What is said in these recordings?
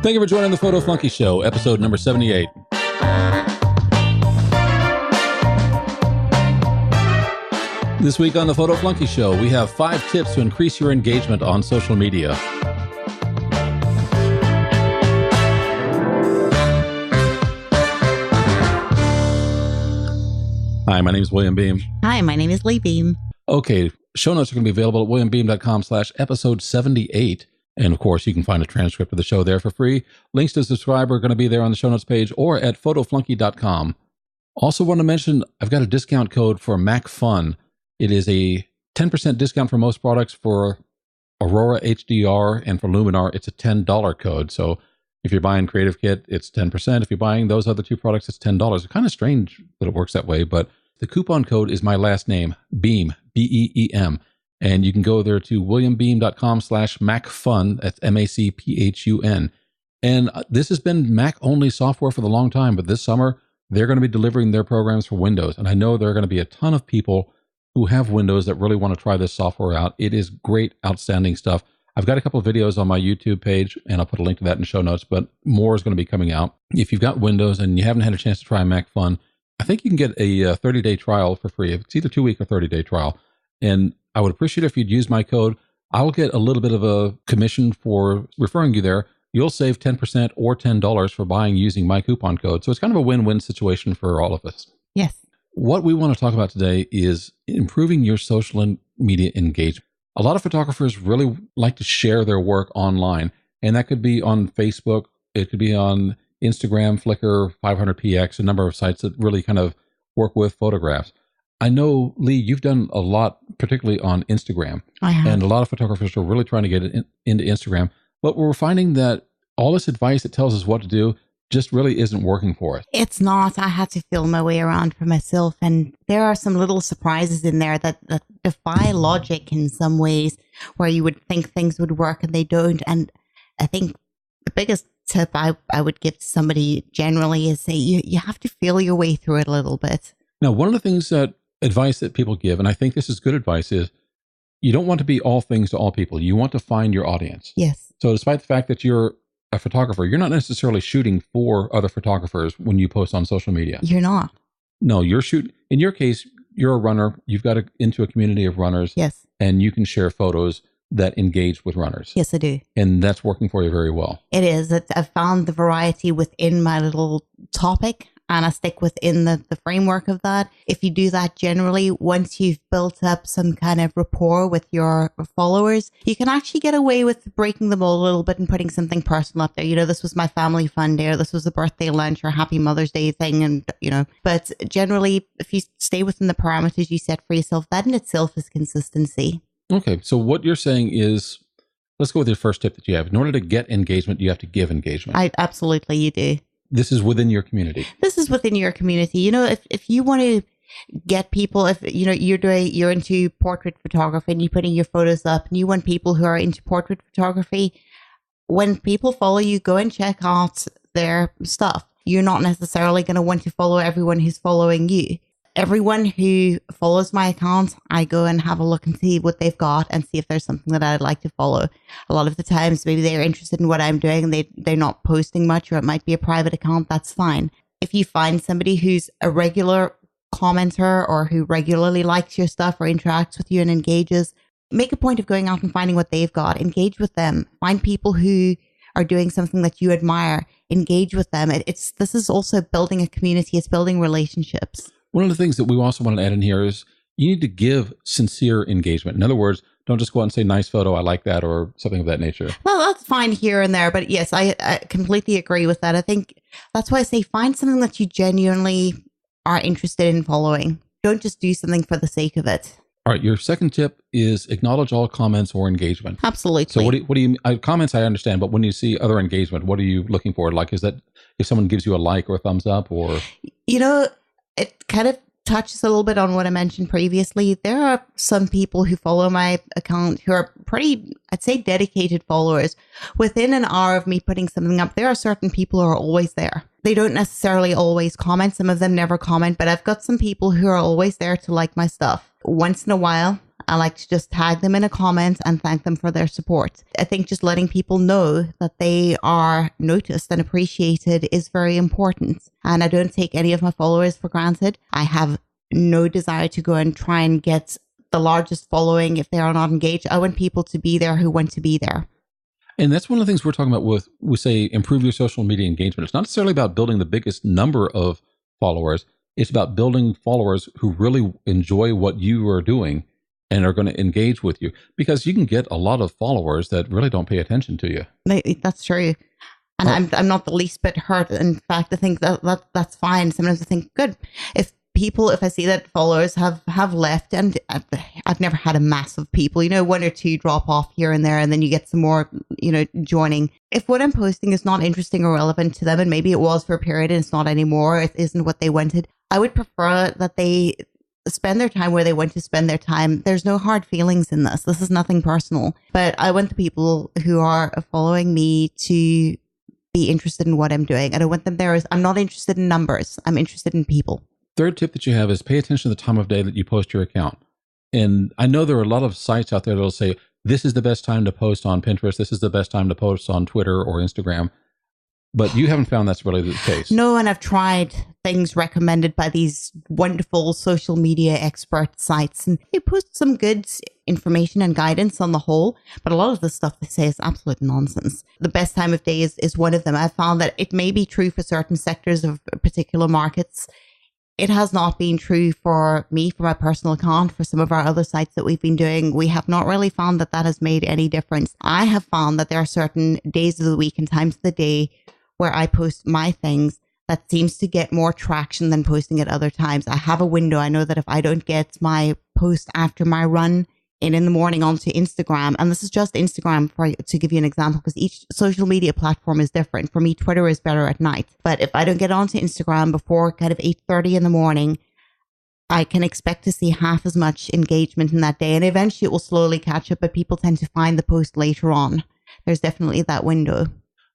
Thank you for joining the Photo Flunky Show, episode number 78. This week on the Photo Flunky Show, we have 5 tips to increase your engagement on social media. Hi, my name is William Beem. Hi, my name is Lee Beem. Okay, show notes are going to be available at williambeem.com/episode 78. And of course, you can find a transcript of the show there for free. Links to subscribe are going to be there on the show notes page or at photoflunky.com. Also want to mention, I've got a discount code for Mac Fun. It is a 10% discount for most products. For Aurora HDR and for Luminar, it's a $10 code. So if you're buying Creative Kit, it's 10%. If you're buying those other 2 products, it's $10. It's kind of strange that it works that way, but the coupon code is my last name, Beem, B-E-E-M. And you can go there to williambeem.com/MacFun. That's MACPHUN. And this has been Mac-only software for the long time, but this summer, they're going to be delivering their programs for Windows. And I know there are going to be a ton of people who have Windows that really want to try this software out. It is great, outstanding stuff. I've got a couple of videos on my YouTube page, and I'll put a link to that in the show notes, but more is going to be coming out. If you've got Windows and you haven't had a chance to try MacFun, I think you can get a 30-day trial for free. It's either 2-week or 30-day trial. And I would appreciate it if you'd use my code. I'll get a little bit of a commission for referring you there. You'll save 10% or $10 for buying using my coupon code. So it's kind of a win-win situation for all of us. Yes. What we want to talk about today is improving your social media engagement. A lot of photographers really like to share their work online, and that could be on Facebook. It could be on Instagram, Flickr, 500px, a number of sites that really kind of work with photographs. I know, Lee, you've done a lot, particularly on Instagram. I have. And a lot of photographers are really trying to get into Instagram. But we're finding that all this advice that tells us what to do just really isn't working for us. It's not. I had to feel my way around for myself. And there are some little surprises in there that defy logic in some ways, where you would think things would work and they don't. And I think the biggest tip I would give to somebody generally is say you have to feel your way through it a little bit. Now, one of the things advice that people give, and I think this is good advice, is you don't want to be all things to all people. You want to find your audience. Yes. So despite the fact that you're a photographer, you're not necessarily shooting for other photographers when you post on social media. You're not. No, you're shooting. In your case, you're a runner. You've got into a community of runners. Yes. And you can share photos that engage with runners. Yes, I do. And that's working for you very well. It is. I've found the variety within my little topic, and I stick within the framework of that. If you do that generally, once you've built up some kind of rapport with your followers, you can actually get away with breaking the mold a little bit and putting something personal up there. You know, this was my family fun day, or this was a birthday lunch or happy Mother's Day thing. And, you know, but generally, if you stay within the parameters you set for yourself, that in itself is consistency. Okay. So what you're saying is, let's go with your first tip that you have. In order to get engagement, you have to give engagement. Absolutely, you do. This is within your community. This is within your community. You know, if you want to get people, if you know you're into portrait photography and you're putting your photos up, and you want people who are into portrait photography, when people follow you, go and check out their stuff. You're not necessarily going to want to follow everyone who's following you. Everyone who follows my account, I go and have a look and see what they've got and see if there's something that I'd like to follow. A lot of the times, maybe they're interested in what I'm doing and they're not posting much, or it might be a private account. That's fine. If you find somebody who's a regular commenter or who regularly likes your stuff or interacts with you and engages, make a point of going out and finding what they've got. Engage with them. Find people who are doing something that you admire. Engage with them. This is also building a community. It's building relationships. One of the things that we also want to add in here is you need to give sincere engagement. In other words, don't just go out and say, nice photo, I like that, or something of that nature. Well, that's fine here and there. But yes, I completely agree with that. I think that's why I say find something that you genuinely are interested in following. Don't just do something for the sake of it. All right. Your second tip is acknowledge all comments or engagement. Absolutely. So what do you comments, I understand, but when you see other engagement, what are you looking for? Like, is that if someone gives you a like or a thumbs up, or? You know, it kind of touches a little bit on what I mentioned previously. There are some people who follow my account who are pretty, I'd say, dedicated followers. Within an hour of me putting something up, there are certain people who are always there. They don't necessarily always comment. Some of them never comment, but I've got some people who are always there to like my stuff. Once in a while, I like to just tag them in a comment and thank them for their support. I think just letting people know that they are noticed and appreciated is very important. And I don't take any of my followers for granted. I have no desire to go and try and get the largest following if they are not engaged. I want people to be there who want to be there. And that's one of the things we're talking about with, we say, improve your social media engagement. It's not necessarily about building the biggest number of followers. It's about building followers who really enjoy what you are doing and are going to engage with you, because you can get a lot of followers that really don't pay attention to you. That's true. And I'm not the least bit hurt. In fact, I think that's fine. Sometimes I think, good. If I see that followers have left, and I've never had a mass of people, one or two drop off here and there, and then you get some more, joining. If what I'm posting is not interesting or relevant to them, and maybe it was for a period and it's not anymore, it isn't what they wanted, I would prefer that they spend their time where they want to spend their time. There's no hard feelings in this. This is nothing personal, but I want the people who are following me to be interested in what I'm doing. I don't want them there. I'm not interested in numbers. I'm interested in people. Third tip that you have is pay attention to the time of day that you post your account. And I know there are a lot of sites out there that'll say, this is the best time to post on Pinterest. This is the best time to post on Twitter or Instagram. But you haven't found that's really the case. No, and I've tried things recommended by these wonderful social media expert sites, and they post some good information and guidance on the whole, but a lot of the stuff they say is absolute nonsense. The best time of day is one of them. I've found that it may be true for certain sectors of particular markets. It has not been true for me, for my personal account, for some of our other sites that we've been doing. We have not really found that has made any difference. I have found that there are certain days of the week and times of the day where I post my things that seems to get more traction than posting at other times. I have a window. I know that if I don't get my post after my run in the morning onto Instagram, and this is just Instagram to give you an example, because each social media platform is different. For me, Twitter is better at night. But if I don't get onto Instagram before kind of 8:30 in the morning, I can expect to see half as much engagement in that day. And eventually it will slowly catch up, but people tend to find the post later on. There's definitely that window.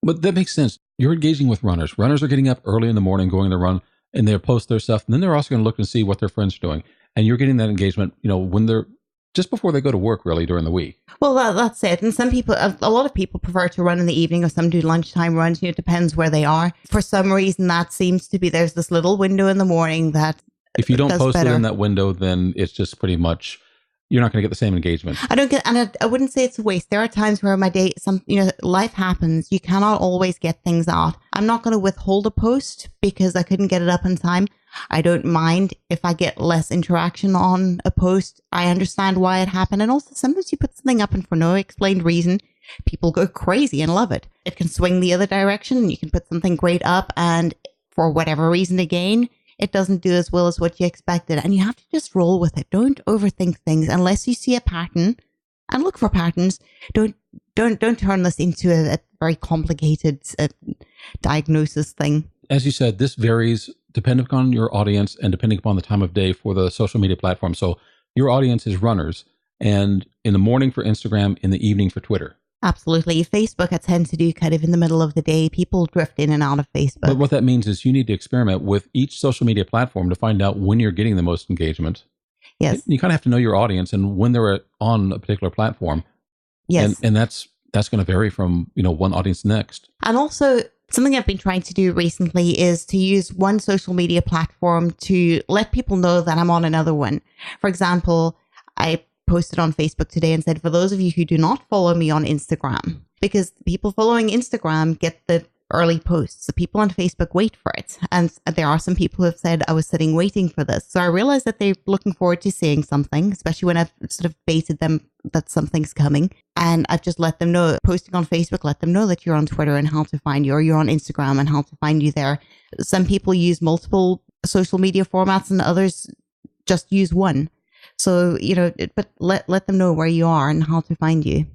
But that makes sense. You're engaging with runners. Runners are getting up early in the morning, going to run, and they post their stuff. And then they're also going to look and see what their friends are doing. And you're getting that engagement, when they're just before they go to work, really, during the week. Well, that's it. And some people, a lot of people prefer to run in the evening, or some do lunchtime runs. It depends where they are. For some reason, that seems to be, there's this little window in the morning that if you don't post better. Within that window, then it's just pretty much, you're not going to get the same engagement. I wouldn't say it's a waste. There are times where my day, life happens. You cannot always get things out. I'm not going to withhold a post because I couldn't get it up in time. I don't mind if I get less interaction on a post. I understand why it happened. And also sometimes you put something up and for no explained reason, people go crazy and love it. It can swing the other direction. You can put something great up and for whatever reason, again, it doesn't do as well as what you expected. And you have to just roll with it. Don't overthink things unless you see a pattern, and look for patterns. Don't turn this into a very complicated diagnosis thing. As you said, this varies depending upon your audience and depending upon the time of day for the social media platform. So your audience is runners, and in the morning for Instagram, in the evening for Twitter. Absolutely. Facebook, I tend to do kind of in the middle of the day. People drift in and out of Facebook. But what that means is you need to experiment with each social media platform to find out when you're getting the most engagement. Yes. You kind of have to know your audience and when they're on a particular platform. Yes. And that's going to vary from, one audience to the next. And also, something I've been trying to do recently is to use one social media platform to let people know that I'm on another one. For example, I posted on Facebook today and said, for those of you who do not follow me on Instagram, because people following Instagram get the early posts. The people on Facebook wait for it. And there are some people who have said, I was sitting waiting for this. So I realized that they're looking forward to seeing something, especially when I've sort of baited them that something's coming. And I've just let them know, posting on Facebook, let them know that you're on Twitter and how to find you, or you're on Instagram and how to find you there. Some people use multiple social media formats and others just use one. So, but let them know where you are and how to find you.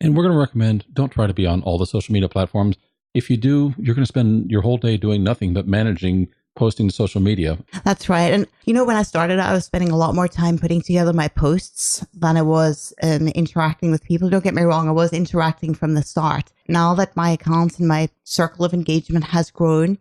And we're going to recommend, don't try to be on all the social media platforms. If you do, you're going to spend your whole day doing nothing but managing posting to social media. That's right. And, when I started, I was spending a lot more time putting together my posts than I was interacting with people. Don't get me wrong, I was interacting from the start. Now that my account and my circle of engagement has grown,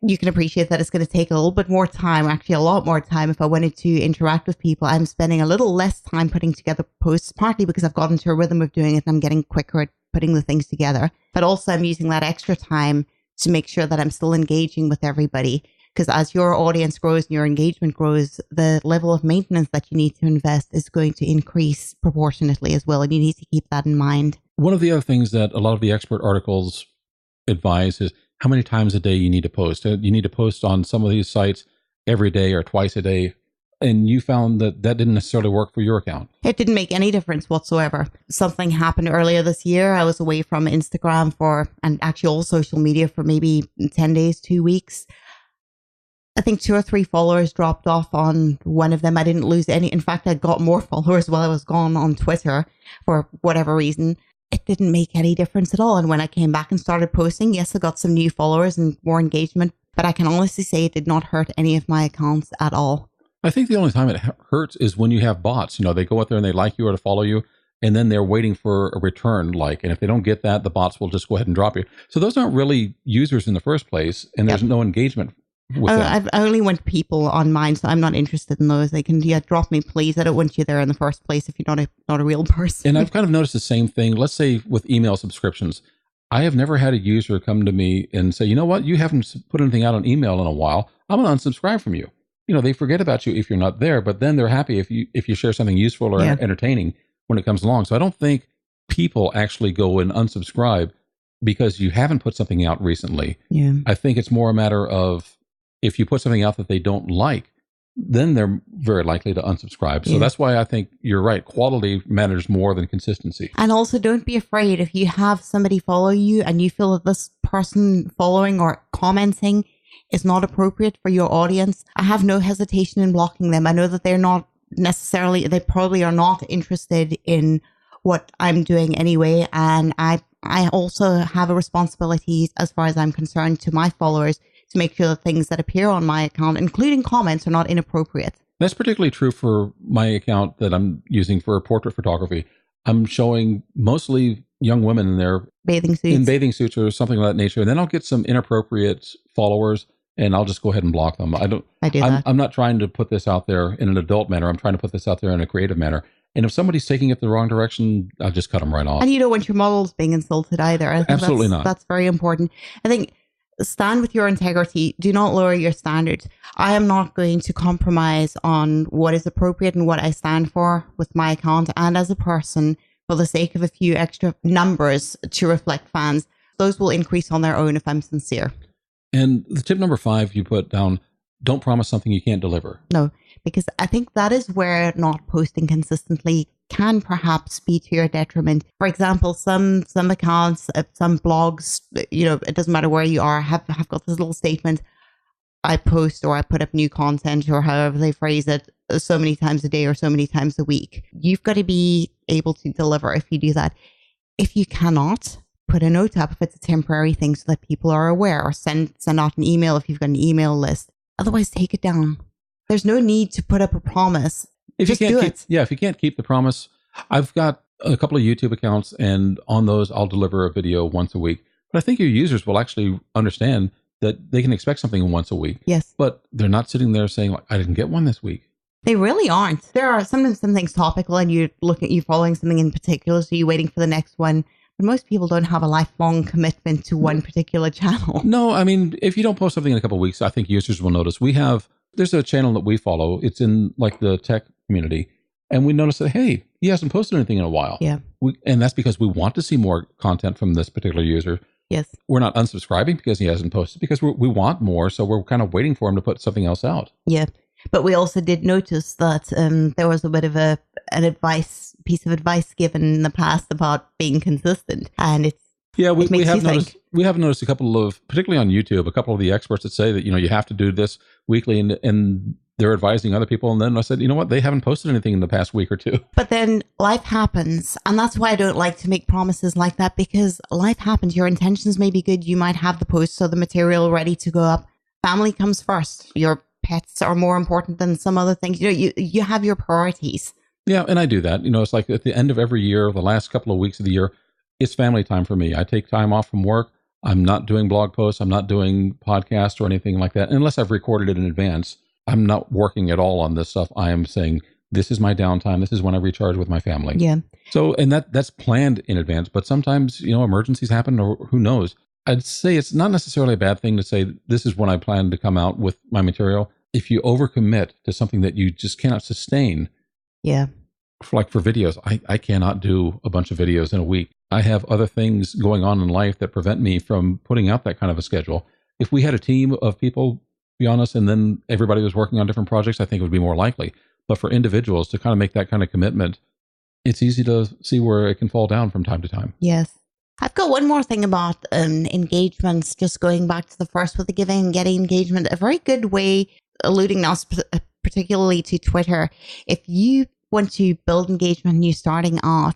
you can appreciate that it's going to take a little bit more time, actually a lot more time if I wanted to interact with people. I'm spending a little less time putting together posts, partly because I've gotten into a rhythm of doing it and I'm getting quicker at putting the things together. But also I'm using that extra time to make sure that I'm still engaging with everybody. Because as your audience grows and your engagement grows, the level of maintenance that you need to invest is going to increase proportionately as well. And you need to keep that in mind. One of the other things that a lot of the expert articles advise is how many times a day you need to post. You need to post on some of these sites every day or twice a day. And you found that that didn't necessarily work for your account. It didn't make any difference whatsoever. Something happened earlier this year. I was away from Instagram and actually all social media for maybe 10 days, 2 weeks. I think 2 or 3 followers dropped off on one of them. I didn't lose any. In fact, I got more followers while I was gone on Twitter for whatever reason. It didn't make any difference at all. And when I came back and started posting, yes, I got some new followers and more engagement, but I can honestly say it did not hurt any of my accounts at all. I think the only time it hurts is when you have bots. They go out there and they like you or to follow you, and then they're waiting for a return like. And if they don't get that, the bots will just go ahead and drop you. So those aren't really users in the first place, and there's no engagement with them. I only want people on mine, so I'm not interested in those. They can drop me, please. I don't want you there in the first place if you're not a real person. And I've kind of noticed the same thing. Let's say with email subscriptions, I have never had a user come to me and say, you know what, you haven't put anything out on email in a while. I'm going to unsubscribe from you. They forget about you if you're not there, but then they're happy if you share something useful or entertaining when it comes along. So I don't think people actually go and unsubscribe because you haven't put something out recently. Yeah. I think it's more a matter of if you put something out that they don't like, then they're very likely to unsubscribe. So that's why I think you're right. Quality matters more than consistency. And also don't be afraid if you have somebody follow you and you feel that this person following or commenting is not appropriate for your audience. I have no hesitation in blocking them. I know that they probably are not interested in what I'm doing anyway. And I also have a responsibility, as far as I'm concerned, to my followers to make sure that things that appear on my account, including comments, are not inappropriate. That's particularly true for my account that I'm using for portrait photography. I'm showing mostly young women in their bathing suits or something of that nature. And then I'll get some inappropriate followers and I'll just go ahead and block them. I'm not trying to put this out there in an adult manner. I'm trying to put this out there in a creative manner. And if somebody's taking it the wrong direction, I'll just cut them right off. And you don't want your models being insulted either. I think Absolutely not. That's very important. I think stand with your integrity. Do not lower your standards. I am not going to compromise on what is appropriate and what I stand for with my account and as a person for the sake of a few extra numbers to reflect fans. Those will increase on their own if I'm sincere. And the tip number 5 you put down, don't promise something you can't deliver. No, because I think that is where not posting consistently can perhaps be to your detriment. For example, some accounts, some blogs, it doesn't matter where you are, have got this little statement, I post or I put up new content or however they phrase it so many times a day or so many times a week. You've got to be able to deliver if you do that. If you cannot, put a note up if it's a temporary thing so that people are aware, or send out an email if you've got an email list. Otherwise, take it down. There's no need to put up a promise. If you can't keep the promise, I've got a couple of YouTube accounts, and on those, I'll deliver a video once a week. But I think your users will actually understand that they can expect something once a week. Yes. But they're not sitting there saying, I didn't get one this week. They really aren't. There are sometimes some things topical, and you following something in particular, so you're waiting for the next one. But most people don't have a lifelong commitment to one particular channel. No, I mean, if you don't post something in a couple of weeks, I think users will notice. There's a channel that we follow. It's in like the tech community. And we noticed that, hey, he hasn't posted anything in a while. Yeah. And that's because we want to see more content from this particular user. Yes. We're not unsubscribing because he hasn't posted, because we want more. So we're kind of waiting for him to put something else out. Yeah. But we also did notice that there was a bit of an piece of advice given in the past about being consistent. And we have noticed a couple of, particularly on YouTube, a couple of the experts that say that, you have to do this weekly, and they're advising other people. And then I said, you know what? They haven't posted anything in the past week or two. But then life happens. And that's why I don't like to make promises like that, because life happens. Your intentions may be good. You might have the posts or the material ready to go up. Family comes first. Your pets are more important than some other things. You have your priorities. Yeah, and I do that. It's like at the end of every year, the last couple of weeks of the year, it's family time for me. I take time off from work. I'm not doing blog posts. I'm not doing podcasts or anything like that. Unless I've recorded it in advance, I'm not working at all on this stuff. I am saying, this is my downtime. This is when I recharge with my family. Yeah. So, and that's planned in advance, but sometimes, emergencies happen, or who knows. I'd say it's not necessarily a bad thing to say, this is when I plan to come out with my material. If you overcommit to something that you just cannot sustain. Yeah. For videos, I cannot do a bunch of videos in a week. I have other things going on in life that prevent me from putting out that kind of a schedule. If we had a team of people, to be honest, and then everybody was working on different projects, I think it would be more likely. But for individuals to kind of make that kind of commitment, it's easy to see where it can fall down from time to time. Yes. I've got one more thing about engagements, just going back to the first with the giving and getting engagement. A very good way, alluding now particularly to Twitter, if you want to build engagement and you're starting out,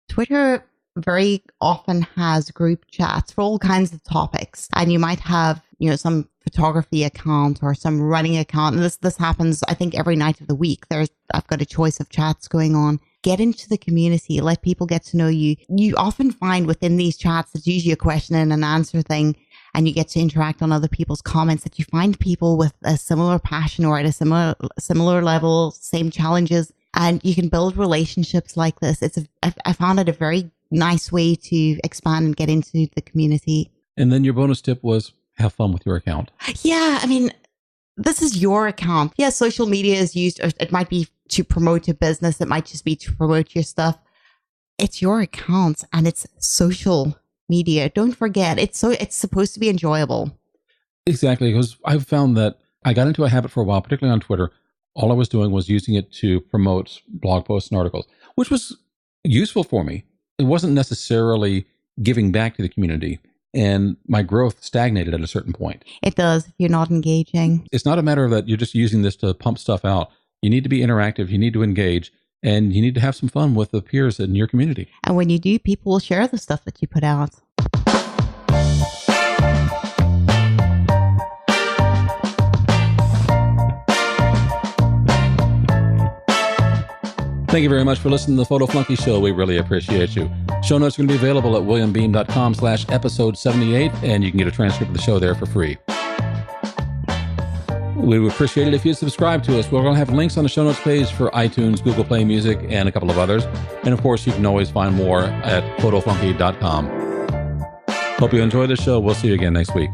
Twitter very often has group chats for all kinds of topics. And you might have, some photography account or some running account. And this happens, I think, every night of the week. I've got a choice of chats going on. Get into the community, let people get to know you. You often find within these chats, it's usually a question and an answer thing, and you get to interact on other people's comments, that you find people with a similar passion or at a similar level, same challenges, and you can build relationships like this. I found it a very nice way to expand and get into the community. And then your bonus tip was, have fun with your account. Yeah, I mean, this is your account. Yeah, social media is used, it might be to promote a business, it might just be to promote your stuff. It's your account and it's social media. Don't forget, it's supposed to be enjoyable. Exactly, because I've found that I got into a habit for a while, particularly on Twitter. All I was doing was using it to promote blog posts and articles, which was useful for me. It wasn't necessarily giving back to the community. And my growth stagnated at a certain point. It does if you're not engaging. It's not a matter of that you're just using this to pump stuff out. You need to be interactive. You need to engage. And you need to have some fun with the peers in your community. And when you do, people will share the stuff that you put out. Thank you very much for listening to the Photo Flunky Show. We really appreciate you. Show notes are going to be available at williambeam.com/episode 78, and you can get a transcript of the show there for free. We would appreciate it if you subscribe to us. We're going to have links on the show notes page for iTunes, Google Play Music, and a couple of others. And of course, you can always find more at photoflunky.com. Hope you enjoy the show. We'll see you again next week.